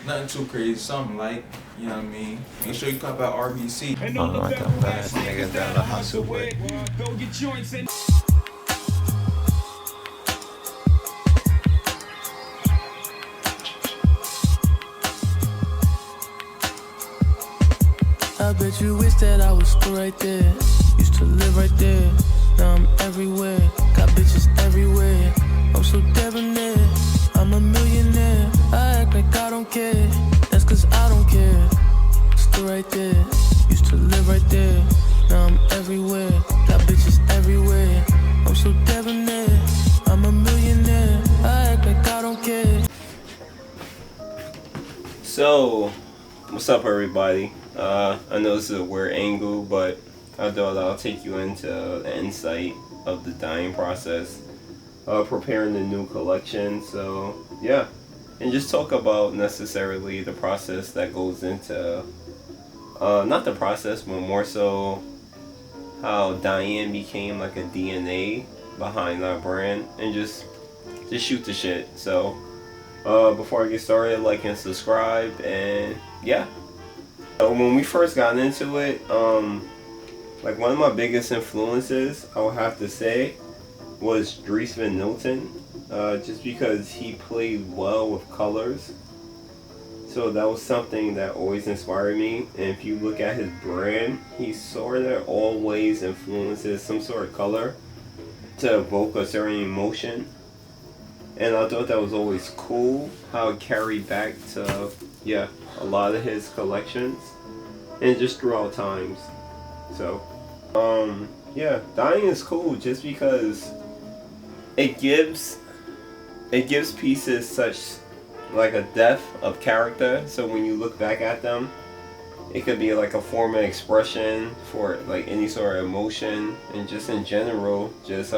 Nothing too crazy, something light, you know what I mean? Make sure you cop out RBC. I'm not them fast niggas that I hustle with. I bet you wish that I was still right there. Used to live right there. Now I'm everywhere. Got bitches everywhere. I'm so debonair. I'm a millionaire. I act like I don't care. That's cause I don't care. Still right there. Used to live right there. Now I'm everywhere. Got bitches everywhere. I'm so debonair. I'm a millionaire. I act like I don't care. So, what's up everybody? I know this is a weird angle, but I thought I'll take you into the insight of the dyeing process, preparing the new collection. So yeah, and just talk about necessarily the process that goes into, not the process, but more so how dyeing became like a DNA behind our brand, and just shoot the shit. So before I get started, like and subscribe, and yeah. When we first got into it, like one of my biggest influences, I would have to say, was Dries Van Noten, just because he played well with colors. So that was something that always inspired me. And if you look at his brand, he sort of always influences some sort of color to evoke a certain emotion. And I thought that was always cool how it carried back to, yeah, a lot of his collections and just throughout times. So yeah, dyeing is cool just because it gives pieces such like a depth of character. So when you look back at them, it could be like a form of expression for like any sort of emotion, and just in general, just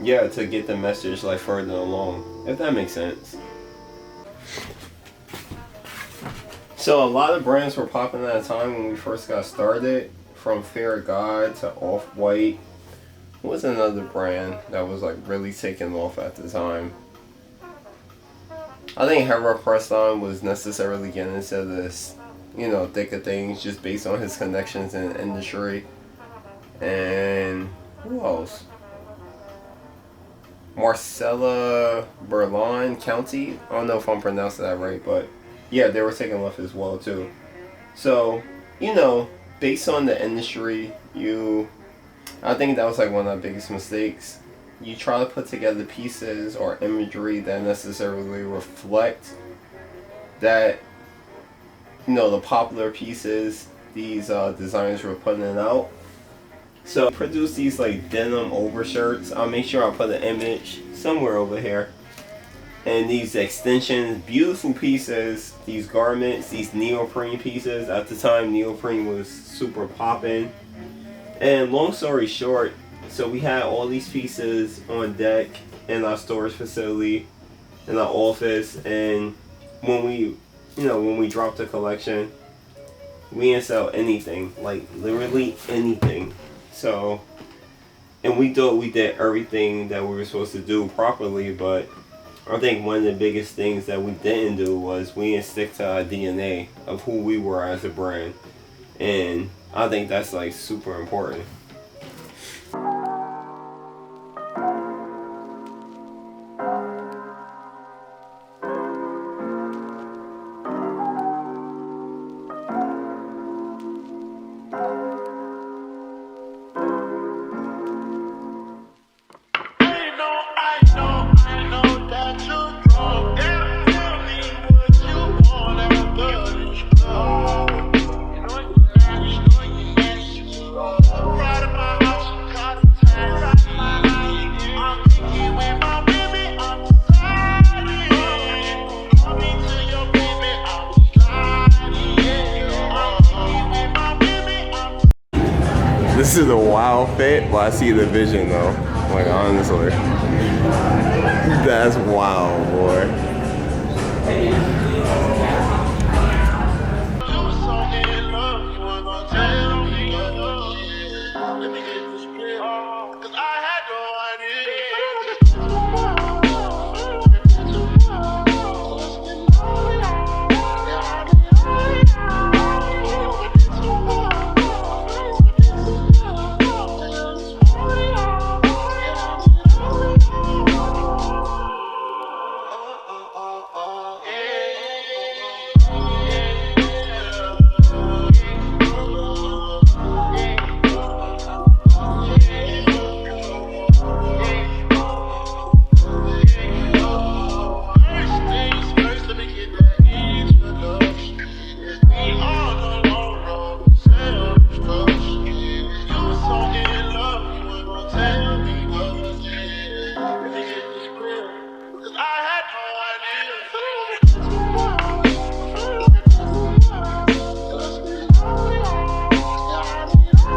yeah, to get the message like further along, if that makes sense. So a lot of brands were popping at a time when we first got started, from Fear of God to Off-White. What was another brand that was like really taking off at the time? I think Yerrrr Preston was necessarily getting into this, you know, thick of things just based on his connections in the industry. And who else? Marcella Berlin County. I don't know if I'm pronouncing that right, but yeah, they were taking off as well too. So, you know, based on the industry, I think that was like one of the biggest mistakes. You try to put together pieces or imagery that necessarily reflect that, you know, the popular pieces these designers were putting out. So produce these like denim overshirts. I'll make sure I put an image somewhere over here. And these extensions, beautiful pieces, these garments, these neoprene pieces. At the time, neoprene was super popping. And long story short, so we had all these pieces on deck in our storage facility, in our office, and when we dropped the collection, we didn't sell anything, like literally anything. So, and we thought we did everything that we were supposed to do properly, but I think one of the biggest things that we didn't do was we didn't stick to our DNA of who we were as a brand. And I think that's like super important. This is a wild fit, but I see the vision though. Like honestly, that's wild, boy.